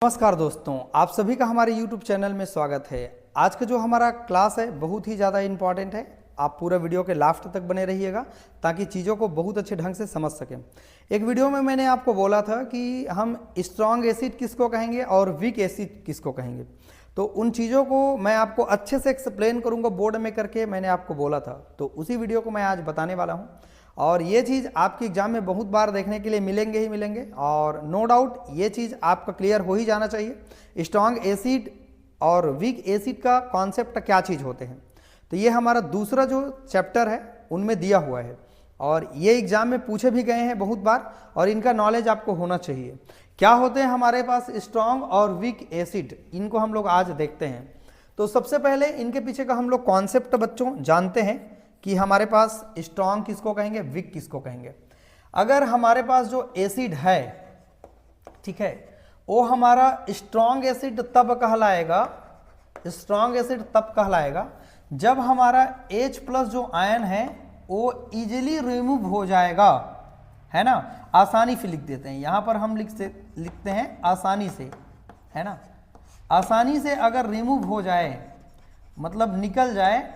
नमस्कार दोस्तों, आप सभी का हमारे YouTube चैनल में स्वागत है। आज का जो हमारा क्लास है बहुत ही ज़्यादा इम्पॉर्टेंट है। आप पूरा वीडियो के लास्ट तक बने रहिएगा ताकि चीज़ों को बहुत अच्छे ढंग से समझ सकें। एक वीडियो में मैंने आपको बोला था कि हम स्ट्रॉन्ग एसिड किसको कहेंगे और वीक एसिड किसको कहेंगे, तो उन चीज़ों को मैं आपको अच्छे से एक्सप्लेन करूँगा बोर्ड में करके, मैंने आपको बोला था। तो उसी वीडियो को मैं आज बताने वाला हूँ और ये चीज़ आपके एग्जाम में बहुत बार देखने के लिए मिलेंगे ही मिलेंगे और नो डाउट ये चीज़ आपका क्लियर हो ही जाना चाहिए। स्ट्रॉन्ग एसिड और वीक एसिड का कॉन्सेप्ट क्या चीज़ होते हैं, तो ये हमारा दूसरा जो चैप्टर है उनमें दिया हुआ है और ये एग्जाम में पूछे भी गए हैं बहुत बार और इनका नॉलेज आपको होना चाहिए। क्या होते हैं हमारे पास स्ट्रॉन्ग और वीक एसिड, इनको हम लोग आज देखते हैं। तो सबसे पहले इनके पीछे का हम लोग कॉन्सेप्ट बच्चों जानते हैं कि हमारे पास स्ट्रॉन्ग किसको कहेंगे, वीक किसको कहेंगे। अगर हमारे पास जो एसिड है, ठीक है, वो हमारा स्ट्रॉन्ग एसिड तब कहलाएगा, स्ट्रॉन्ग एसिड तब कहलाएगा जब हमारा H+ जो आयन है वो इजीली रिमूव हो जाएगा, है ना। आसानी से लिख देते हैं, यहां पर हम लिखते हैं आसानी से, है ना। आसानी से अगर रिमूव हो जाए मतलब निकल जाए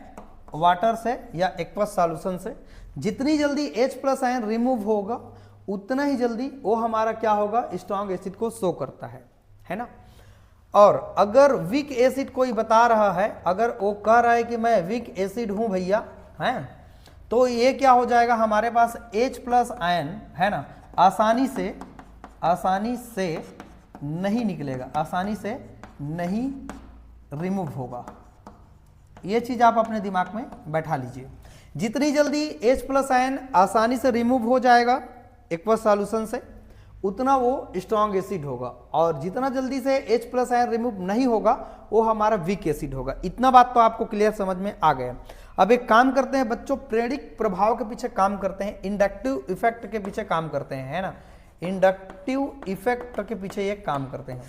वाटर से या एक्वस सॉल्यूशन से, जितनी जल्दी H+ आयन रिमूव होगा उतना ही जल्दी वो हमारा क्या होगा, स्ट्रॉन्ग एसिड को शो करता है ना। और अगर वीक एसिड कोई बता रहा है, अगर वो कह रहा है कि मैं वीक एसिड हूं भैया, है, तो ये क्या हो जाएगा, हमारे पास H+ आयन है ना, आसानी से नहीं निकलेगा, आसानी से नहीं रिमूव होगा। ये चीज आप अपने दिमाग में बैठा लीजिए। जितनी जल्दी H+ आयन आसानी से रिमूव हो जाएगा एक्वस सॉल्यूशन से उतना वो स्ट्रॉन्ग एसिड होगा और जितना जल्दी से H+ आयन रिमूव नहीं होगा वो हमारा वीक एसिड होगा। इतना बात तो आपको क्लियर समझ में आ गया। अब एक काम करते हैं बच्चों, प्रेरिक प्रभाव के पीछे काम करते हैं, इंडक्टिव इफेक्ट के पीछे काम करते हैं, है ना। इंडक्टिव इफेक्ट के पीछे ये काम करते हैं।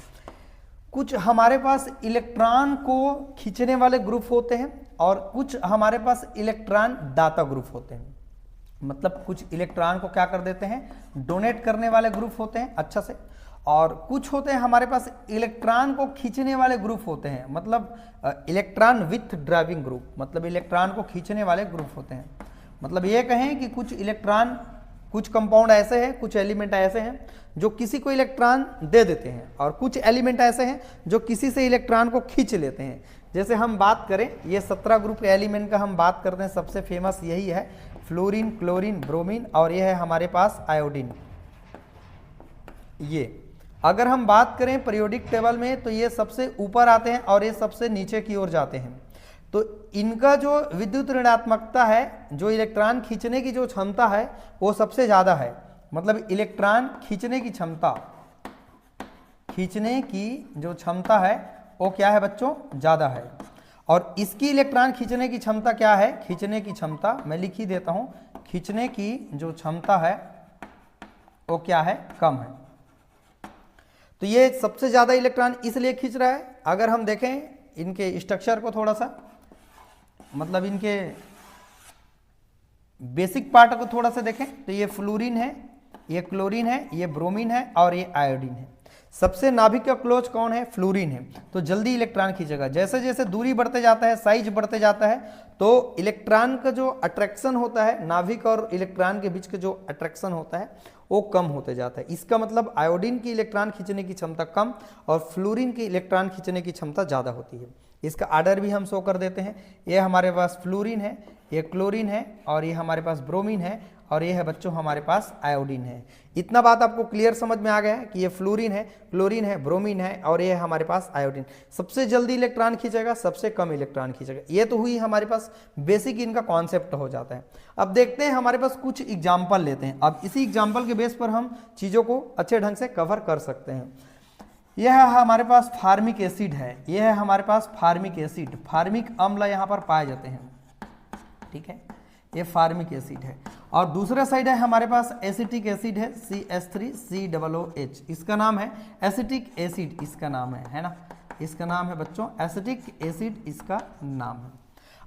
कुछ हमारे पास इलेक्ट्रॉन को खींचने वाले ग्रुप होते हैं और कुछ हमारे पास इलेक्ट्रॉन दाता ग्रुप होते हैं। मतलब कुछ इलेक्ट्रॉन को क्या कर देते हैं, डोनेट करने वाले ग्रुप होते हैं अच्छा से, और कुछ होते हैं हमारे पास इलेक्ट्रॉन को खींचने वाले ग्रुप होते हैं, मतलब इलेक्ट्रॉन विथ ड्राइविंग ग्रुप, मतलब इलेक्ट्रॉन को खींचने वाले ग्रुप होते हैं। मतलब ये कहें कि कुछ इलेक्ट्रॉन, कुछ कंपाउंड ऐसे हैं, कुछ एलिमेंट ऐसे हैं जो किसी को इलेक्ट्रॉन दे देते हैं और कुछ एलिमेंट ऐसे हैं जो किसी से इलेक्ट्रॉन को खींच लेते हैं। जैसे हम बात करें ये 17 ग्रुप एलिमेंट का हम बात करते हैं, सबसे फेमस यही है, फ्लोरीन, क्लोरीन, ब्रोमीन और ये है हमारे पास आयोडीन। ये अगर हम बात करें पीरियोडिक टेबल में तो ये सबसे ऊपर आते हैं और ये सबसे नीचे की ओर जाते हैं। तो इनका जो विद्युत ऋणात्मकता है, जो इलेक्ट्रॉन खींचने की जो क्षमता है वो सबसे ज़्यादा है। मतलब इलेक्ट्रॉन खींचने की जो क्षमता है वो क्या है बच्चों, ज़्यादा है। और इसकी इलेक्ट्रॉन खींचने की क्षमता क्या है, खींचने की क्षमता मैं लिख ही देता हूँ, खींचने की जो क्षमता है वो क्या है, कम है। तो ये सबसे ज़्यादा इलेक्ट्रॉन इसलिए खींच रहा है। अगर हम देखें इनके स्ट्रक्चर को थोड़ा सा, मतलब इनके बेसिक पार्ट को थोड़ा सा देखें तो ये फ्लोरीन है, ये क्लोरीन है, ये ब्रोमीन है और ये आयोडीन है। सबसे नाभिक का क्लोज कौन है, फ्लोरीन है, तो जल्दी इलेक्ट्रॉन खींचेगा। जैसे जैसे दूरी बढ़ते जाता है, साइज बढ़ते जाता है, तो इलेक्ट्रॉन का जो अट्रैक्शन होता है, नाभिक और इलेक्ट्रॉन के बीच का जो अट्रैक्शन होता है वो कम होते जाता है। इसका मतलब आयोडीन की इलेक्ट्रॉन खींचने की क्षमता कम और फ्लोरीन की इलेक्ट्रॉन खींचने की क्षमता ज़्यादा होती है। इसका आर्डर भी हम शो कर देते हैं। ये हमारे पास फ्लोरीन है, ये क्लोरीन है और ये हमारे पास ब्रोमीन है और ये है बच्चों हमारे पास आयोडीन है। इतना बात आपको क्लियर समझ में आ गया है कि ये फ्लोरीन है, क्लोरीन है, ब्रोमीन है और ये है हमारे पास आयोडीन। सबसे जल्दी इलेक्ट्रॉन खींचेगा, सबसे कम इलेक्ट्रॉन खींचेगा। ये तो हुई हमारे पास बेसिक इनका कॉन्सेप्ट हो जाता है। अब देखते हैं हमारे पास कुछ एग्जाम्पल लेते हैं। अब इसी एग्जाम्पल के बेस पर हम चीज़ों को अच्छे ढंग से कवर कर सकते हैं। यह हमारे पास फार्मिक एसिड है, यह है हमारे पास फार्मिक एसिड, फार्मिक अम्ल यहाँ पर पाए जाते हैं, ठीक है, ये फार्मिक एसिड है। और दूसरा साइड है हमारे पास एसिटिक एसिड है, CH3COOH, इसका नाम है एसिटिक एसिड, इसका नाम है ना, इसका नाम है बच्चों एसिटिक एसिड, इसका नाम है।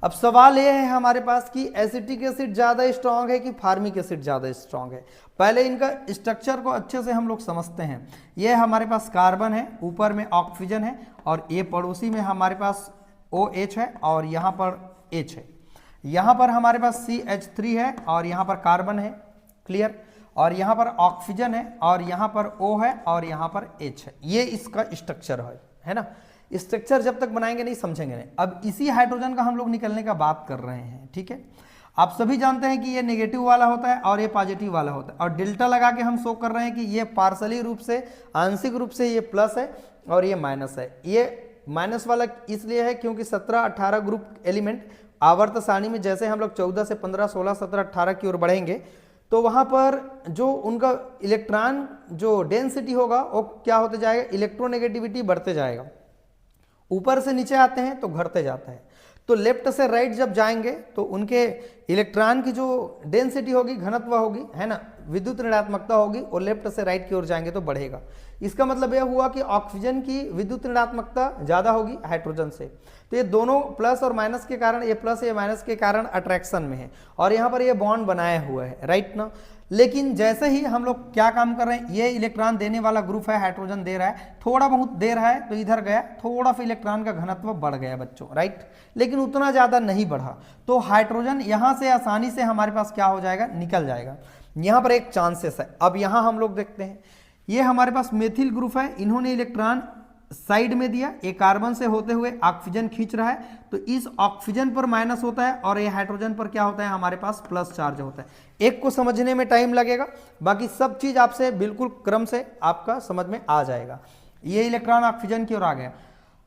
अब सवाल यह है हमारे पास कि एसिटिक एसिड ज़्यादा स्ट्रांग है कि फार्मिक एसिड ज़्यादा स्ट्रांग है। पहले इनका स्ट्रक्चर को अच्छे से हम लोग समझते हैं। ये हमारे पास कार्बन है, ऊपर में ऑक्सीजन है, और ये पड़ोसी में हमारे पास OH है और यहाँ पर H है। यहाँ पर हमारे पास CH3 है और यहाँ पर कार्बन है, क्लियर, और यहाँ पर ऑक्सीजन है और यहाँ पर O है और यहाँ पर H है। ये इसका स्ट्रक्चर है ना। स्ट्रक्चर जब तक बनाएंगे नहीं समझेंगे नहीं। अब इसी हाइड्रोजन का हम लोग निकलने का बात कर रहे हैं, ठीक है। आप सभी जानते हैं कि ये नेगेटिव वाला होता है और ये पॉजिटिव वाला होता है, और डेल्टा लगा के हम शो कर रहे हैं कि ये पार्सली रूप से, आंशिक रूप से ये प्लस है और ये माइनस है। ये माइनस वाला इसलिए है क्योंकि 17-18 ग्रुप एलिमेंट आवर्त सारणी में जैसे हम लोग 14 से 15, 16, 17, 18 की ओर बढ़ेंगे तो वहाँ पर जो उनका इलेक्ट्रॉन जो डेंसिटी होगा वो क्या होते जाएगा, इलेक्ट्रोनेगेटिविटी बढ़ते जाएगा। ऊपर से नीचे आते हैं तो घटते जाता है। तो लेफ्ट से राइट जब जाएंगे तो उनके इलेक्ट्रॉन की जो डेंसिटी होगी, घनत्व होगी, है ना, विद्युत ऋणात्मकता होगी, और लेफ्ट से राइट की ओर जाएंगे तो बढ़ेगा। इसका मतलब यह हुआ कि ऑक्सीजन की विद्युत ऋणात्मकता ज़्यादा होगी हाइड्रोजन से। तो ये दोनों प्लस और माइनस के कारण, ये प्लस ये माइनस के कारण अट्रैक्शन में है, और यहाँ पर ये बॉन्ड बनाया हुआ है, राइट ना। लेकिन जैसे ही हम लोग क्या काम कर रहे हैं, ये इलेक्ट्रॉन देने वाला ग्रुप है, हाइड्रोजन दे रहा है, थोड़ा बहुत दे रहा है तो इधर गया, थोड़ा सा इलेक्ट्रॉन का घनत्व बढ़ गया बच्चों, राइट, लेकिन उतना ज़्यादा नहीं बढ़ा। तो हाइड्रोजन यहाँ से आसानी से हमारे पास क्या हो जाएगा, निकल जाएगा। यहाँ पर एक चांसेस है। अब यहाँ हम लोग देखते हैं, ये हमारे पास मेथिल ग्रुप है, इन्होंने इलेक्ट्रॉन साइड में दिया, एक कार्बन से होते हुए ऑक्सीजन खींच रहा है, तो इस ऑक्सीजन पर माइनस होता है और ये हाइड्रोजन पर क्या होता है, हमारे पास प्लस चार्ज होता है। एक को समझने में टाइम लगेगा, बाकी सब चीज आपसे बिल्कुल क्रम से आपका समझ में आ जाएगा। ये इलेक्ट्रॉन ऑक्सीजन की ओर आ गया,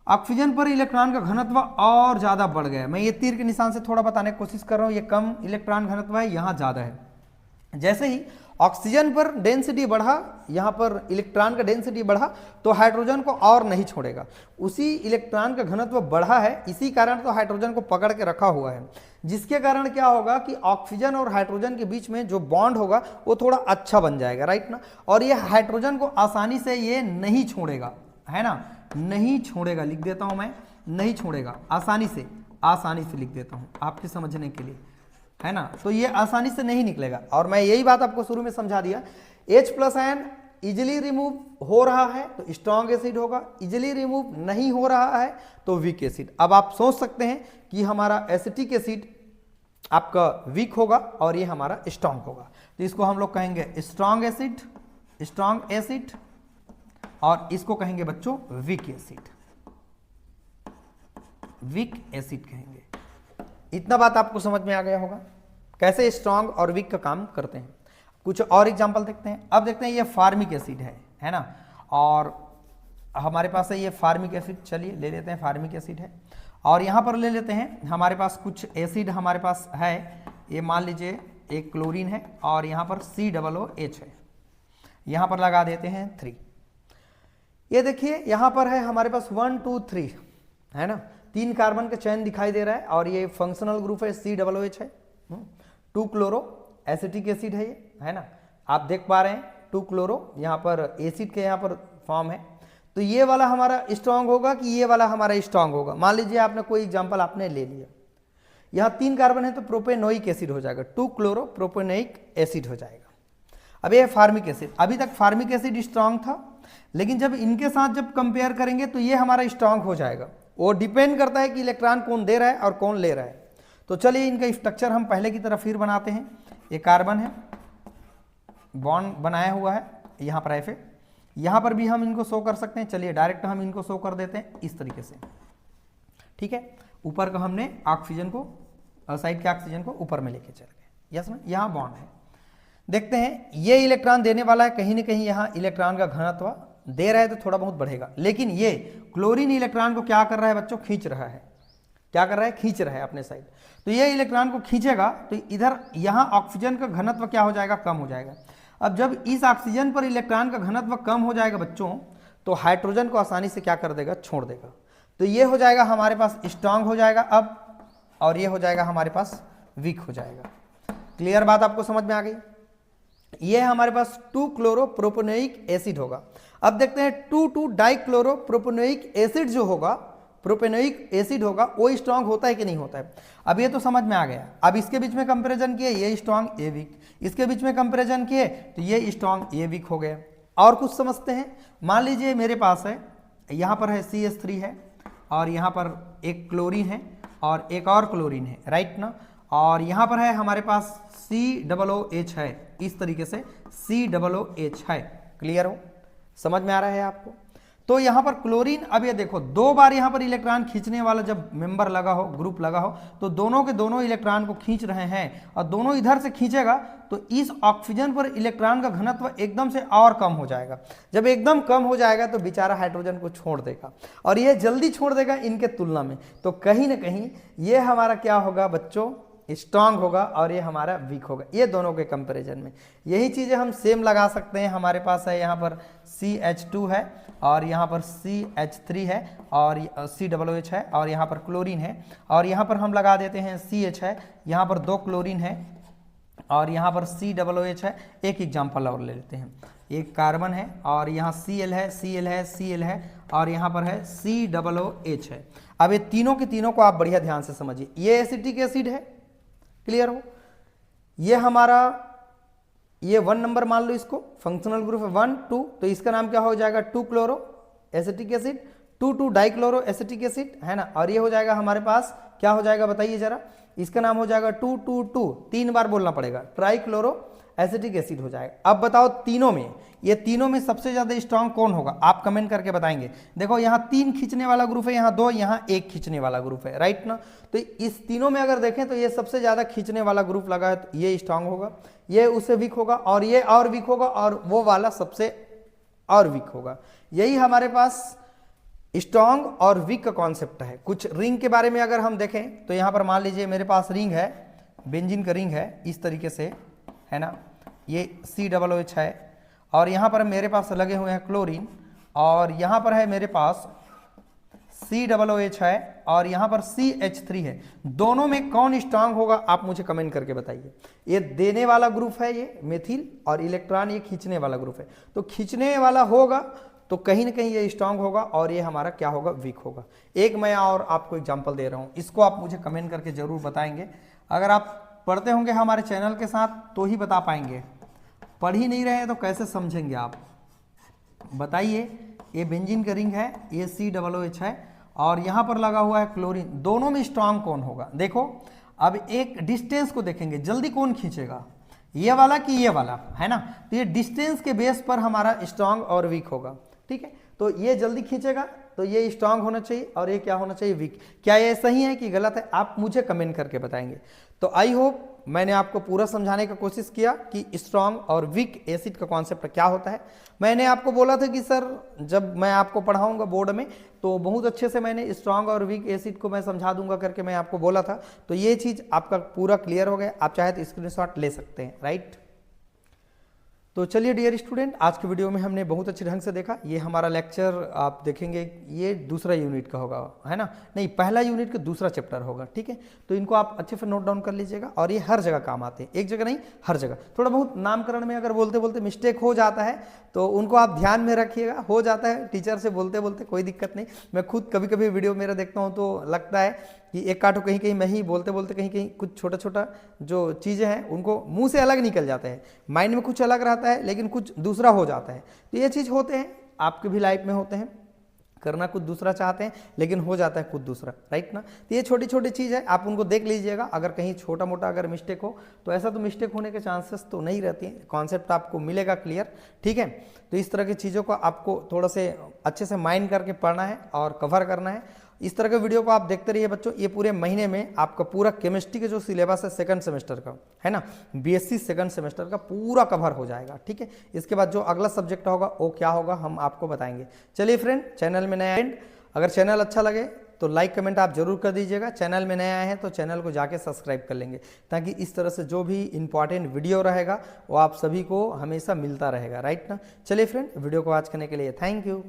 ऑक्सीजन पर इलेक्ट्रॉन का घनत्व और ज्यादा बढ़ गया। मैं ये तीर के निशान से थोड़ा बताने की कोशिश कर रहा हूं, ये कम इलेक्ट्रॉन घनत्व है, यहाँ ज्यादा है। जैसे ही ऑक्सीजन पर डेंसिटी बढ़ा, यहाँ पर इलेक्ट्रॉन का डेंसिटी बढ़ा, तो हाइड्रोजन को और नहीं छोड़ेगा। उसी इलेक्ट्रॉन का घनत्व बढ़ा है, इसी कारण तो हाइड्रोजन को पकड़ के रखा हुआ है, जिसके कारण क्या होगा कि ऑक्सीजन और हाइड्रोजन के बीच में जो बॉन्ड होगा वो थोड़ा अच्छा बन जाएगा, राइट ना। और ये हाइड्रोजन को आसानी से ये नहीं छोड़ेगा, है ना, नहीं छोड़ेगा। लिख देता हूं मैं, नहीं छोड़ेगा, आसानी से लिख देता हूं आपके समझने के लिए, है ना। तो ये आसानी से नहीं निकलेगा, और मैं यही बात आपको शुरू में समझा दिया। H+ आयन इजिली रिमूव हो रहा है तो स्ट्रॉन्ग एसिड होगा, इजिली रिमूव नहीं हो रहा है तो वीक एसिड। अब आप सोच सकते हैं कि हमारा एसिटिक एसिड आपका वीक होगा और ये हमारा स्ट्रॉन्ग होगा, तो इसको हम लोग कहेंगे स्ट्रॉन्ग एसिड, और इसको कहेंगे बच्चों वीक एसिड कहेंगे। इतना बात आपको समझ में आ गया होगा कैसे स्ट्रॉन्ग और वीक का काम करते हैं। कुछ और एग्जांपल देखते हैं। अब देखते हैं ये फार्मिक एसिड है ना, और हमारे पास है ये फार्मिक एसिड। चलिए ले लेते हैं, फार्मिक एसिड है, और यहाँ पर ले लेते हैं हमारे पास कुछ एसिड हमारे पास है। ये मान लीजिए एक क्लोरीन है और यहाँ पर COOH है, यहाँ पर लगा देते हैं 3। ये देखिए यहाँ पर है हमारे पास 1 2 3, है ना, 3 कार्बन का चयन दिखाई दे रहा है, और ये फंक्शनल ग्रुप है, COOH है। 2 क्लोरो एसिटिक एसिड है ये, है ना, आप देख पा रहे हैं 2 क्लोरो, यहाँ पर एसिड के यहाँ पर फॉर्म है। तो ये वाला हमारा स्ट्रांग होगा कि ये वाला हमारा स्ट्रांग होगा। मान लीजिए आपने कोई एग्जांपल आपने ले लिया, यहाँ 3 कार्बन है तो प्रोपेनोइक एसिड हो जाएगा, 2 क्लोरो प्रोपेनोइक एसिड हो जाएगा। अब ये फार्मिक एसिड, अभी तक फार्मिक एसिड स्ट्रांग था, लेकिन जब इनके साथ जब कंपेयर करेंगे तो ये हमारा स्ट्रांग हो जाएगा। वो डिपेंड करता है कि इलेक्ट्रॉन कौन दे रहा है और कौन ले रहा है। तो चलिए इनका स्ट्रक्चर हम पहले की तरह फिर बनाते हैं। ये कार्बन है, बॉन्ड बनाया हुआ है, यहाँ पर Fa, यहाँ पर भी हम इनको शो कर सकते हैं। चलिए डायरेक्ट हम इनको शो कर देते हैं इस तरीके से, ठीक है। ऊपर का हमने ऑक्सीजन को, साइड के ऑक्सीजन को ऊपर में लेके चल गए, यस ना, यहाँ बॉन्ड है। देखते हैं ये इलेक्ट्रॉन देने वाला है, कहीं ना कहीं यहाँ इलेक्ट्रॉन का घनत्व दे रहा है तो थोड़ा बहुत बढ़ेगा, लेकिन ये क्लोरीन इलेक्ट्रॉन को क्या कर रहा है बच्चों, खींच रहा है। क्या कर रहा है, खींच रहा है अपने साइड। तो ये इलेक्ट्रॉन को खींचेगा तो इधर यहाँ ऑक्सीजन का घनत्व क्या हो जाएगा, कम हो जाएगा। अब जब इस ऑक्सीजन पर इलेक्ट्रॉन का घनत्व कम हो जाएगा बच्चों, तो हाइड्रोजन को आसानी से क्या कर देगा, छोड़ देगा। तो ये हो जाएगा हमारे पास स्ट्रांग हो जाएगा अब, और ये हो जाएगा हमारे पास वीक हो जाएगा। क्लियर बात आपको समझ में आ गई। ये हमारे पास 2 क्लोरो प्रोपेनोइक एसिड होगा। अब देखते हैं 2 2 डाइक्लोरो प्रोपेनोइक एसिड जो होगा, प्रोपेनोइक एसिड होगा वो स्ट्रांग होता है कि नहीं होता है। अब ये तो समझ में आ गया। अब इसके बीच में कंपैरिजन किए, ये स्ट्रांग ये वीक, इसके बीच में कंपैरिजन किए तो ये स्ट्रांग ये वीक हो गया। और कुछ समझते हैं। मान लीजिए मेरे पास है, यहाँ पर है CH3 है और यहाँ पर एक क्लोरीन है और एक और क्लोरीन है, राइट ना, और यहाँ पर है हमारे पास COOH है, इस तरीके से COOH है। क्लियर हो, समझ में आ रहा है आपको। तो यहाँ पर क्लोरीन, अब ये देखो दो बार यहाँ पर इलेक्ट्रॉन खींचने वाला जब मेंबर लगा हो, ग्रुप लगा हो, तो दोनों के दोनों इलेक्ट्रॉन को खींच रहे हैं और दोनों इधर से खींचेगा तो इस ऑक्सीजन पर इलेक्ट्रॉन का घनत्व एकदम से और कम हो जाएगा। जब एकदम कम हो जाएगा तो बेचारा हाइड्रोजन को छोड़ देगा और ये जल्दी छोड़ देगा इनके तुलना में। तो कहीं ना कहीं ये हमारा क्या होगा बच्चों, स्ट्रांग होगा और ये हमारा वीक होगा, ये दोनों के कंपैरिजन में। यही चीज़ें हम सेम लगा सकते हैं। हमारे पास है यहाँ पर CH2 है और यहाँ पर CH3 है और COOH है और यहाँ पर क्लोरीन है और यहाँ पर हम लगा देते हैं CH है, यहाँ पर 2 क्लोरीन है और यहाँ पर COOH है। एक एग्जाम्पल और ले लेते हैं, एक कार्बन है और यहाँ Cl है, Cl है, Cl है और यहाँ पर है COOH है। अब ये तीनों के तीनों को आप बढ़िया ध्यान से समझिए। ये एसिटिक एसिड है, क्लियर हो। ये हमारा ये 1 नंबर मान लो, इसको फंक्शनल ग्रुप है 1 2, तो इसका नाम क्या हो जाएगा 2 chloro acetic acid, 2 dichloro acetic acid है ना। और ये हो जाएगा हमारे पास क्या हो जाएगा बताइए जरा, इसका नाम हो जाएगा 2 3 बार बोलना पड़ेगा, ट्राइक्लोरो एसिटिक एसिड हो जाएगा। अब बताओ तीनों में, ये तीनों में सबसे ज्यादा स्ट्रांग कौन होगा, आप कमेंट करके बताएंगे। देखो यहाँ 3 खींचने वाला ग्रुप है, यहाँ 2, यहाँ 1 खींचने वाला ग्रुप है, राइट ना। तो इस तीनों में अगर देखें तो ये सबसे ज्यादा खींचने वाला ग्रुप लगा है तो ये स्ट्रांग होगा, ये उससे वीक होगा और ये और वीक होगा और वो वाला सबसे और वीक होगा। यही हमारे पास स्ट्रांग और वीक का कॉन्सेप्ट है। कुछ रिंग के बारे में अगर हम देखें तो यहाँ पर मान लीजिए मेरे पास रिंग है, बेंजीन का रिंग है इस तरीके से, है ना, ये COOH है और यहाँ पर मेरे पास लगे हुए हैं क्लोरीन और यहाँ पर है मेरे पास COOH है और यहाँ पर CH3 है। दोनों में कौन स्ट्रांग होगा आप मुझे कमेंट करके बताइए। ये देने वाला ग्रुप है ये मेथिल और इलेक्ट्रॉन ये खींचने वाला ग्रुप है, तो खींचने वाला होगा तो कहीं ना कहीं ये स्ट्रांग होगा और ये हमारा क्या होगा, वीक होगा। एक मैं और आपको एग्जांपल दे रहा हूँ, इसको आप मुझे कमेंट करके जरूर बताएंगे। अगर आप पढ़ते होंगे हमारे चैनल के साथ तो ही बता पाएंगे, पढ़ ही नहीं रहे हैं तो कैसे समझेंगे आप बताइए। ये बेंजीन का रिंग है, ये COOH है और यहाँ पर लगा हुआ है क्लोरीन। दोनों में स्ट्रांग कौन होगा, देखो अब एक डिस्टेंस को देखेंगे, जल्दी कौन खींचेगा, ये वाला कि ये वाला, है ना। तो ये डिस्टेंस के बेस पर हमारा स्ट्रांग और वीक होगा, ठीक है। तो ये जल्दी खींचेगा तो ये स्ट्रांग होना चाहिए और ये क्या होना चाहिए, वीक। क्या ये सही है कि गलत है, आप मुझे कमेंट करके बताएंगे। तो आई होप मैंने आपको पूरा समझाने का कोशिश किया कि स्ट्रांग और वीक एसिड का कॉन्सेप्ट क्या होता है। मैंने आपको बोला था कि सर जब मैं आपको पढ़ाऊंगा बोर्ड में तो बहुत अच्छे से मैंने स्ट्रांग और वीक एसिड को मैं समझा दूंगा करके मैं आपको बोला था। तो ये चीज़ आपका पूरा क्लियर हो गया, आप चाहे तो स्क्रीनशॉट ले सकते हैं, राइट। तो चलिए डियर स्टूडेंट, आज के वीडियो में हमने बहुत अच्छे ढंग से देखा। ये हमारा लेक्चर आप देखेंगे, ये दूसरा यूनिट का होगा, है ना, नहीं पहला यूनिट का दूसरा चैप्टर होगा, ठीक है। तो इनको आप अच्छे से नोट डाउन कर लीजिएगा और ये हर जगह काम आते हैं, एक जगह नहीं हर जगह। थोड़ा बहुत नामकरण में अगर बोलते बोलते मिस्टेक हो जाता है तो उनको आप ध्यान में रखिएगा, हो जाता है टीचर से बोलते बोलते, कोई दिक्कत नहीं। मैं खुद कभी कभी वीडियो मेरा देखता हूँ तो लगता है कि एक काटो कहीं कहीं मैं ही बोलते बोलते कहीं कहीं कुछ छोटा छोटा जो चीज़ें हैं उनको मुंह से अलग निकल जाते हैं, माइंड में कुछ अलग रहता है लेकिन कुछ दूसरा हो जाता है। तो ये चीज़ होते हैं, आपके भी लाइफ में होते हैं, करना कुछ दूसरा चाहते हैं लेकिन हो जाता है कुछ दूसरा, राइट ना। तो ये छोटी छोटी चीज़ है, आप उनको देख लीजिएगा। अगर कहीं छोटा मोटा अगर मिस्टेक हो तो ऐसा तो मिस्टेक होने के चांसेस तो नहीं रहती हैं, कॉन्सेप्ट आपको मिलेगा क्लियर, ठीक है। तो इस तरह की चीज़ों को आपको थोड़ा से अच्छे से माइंड करके पढ़ना है और कवर करना है। इस तरह के वीडियो को आप देखते रहिए बच्चों। ये पूरे महीने में आपका पूरा केमिस्ट्री के जो सिलेबस है सेकंड सेमेस्टर का, है ना, BSc सेकंड सेमेस्टर का पूरा कवर हो जाएगा, ठीक है। इसके बाद जो अगला सब्जेक्ट होगा वो क्या होगा हम आपको बताएंगे। चलिए फ्रेंड, चैनल में नया फ्रेंड, अगर चैनल अच्छा लगे तो लाइक कमेंट आप जरूर कर दीजिएगा। चैनल में नया आए हैं तो चैनल को जाके सब्सक्राइब कर लेंगे, ताकि इस तरह से जो भी इंपॉर्टेंट वीडियो रहेगा वो आप सभी को हमेशा मिलता रहेगा, राइट ना। चलिए फ्रेंड, वीडियो को वॉच करने के लिए थैंक यू।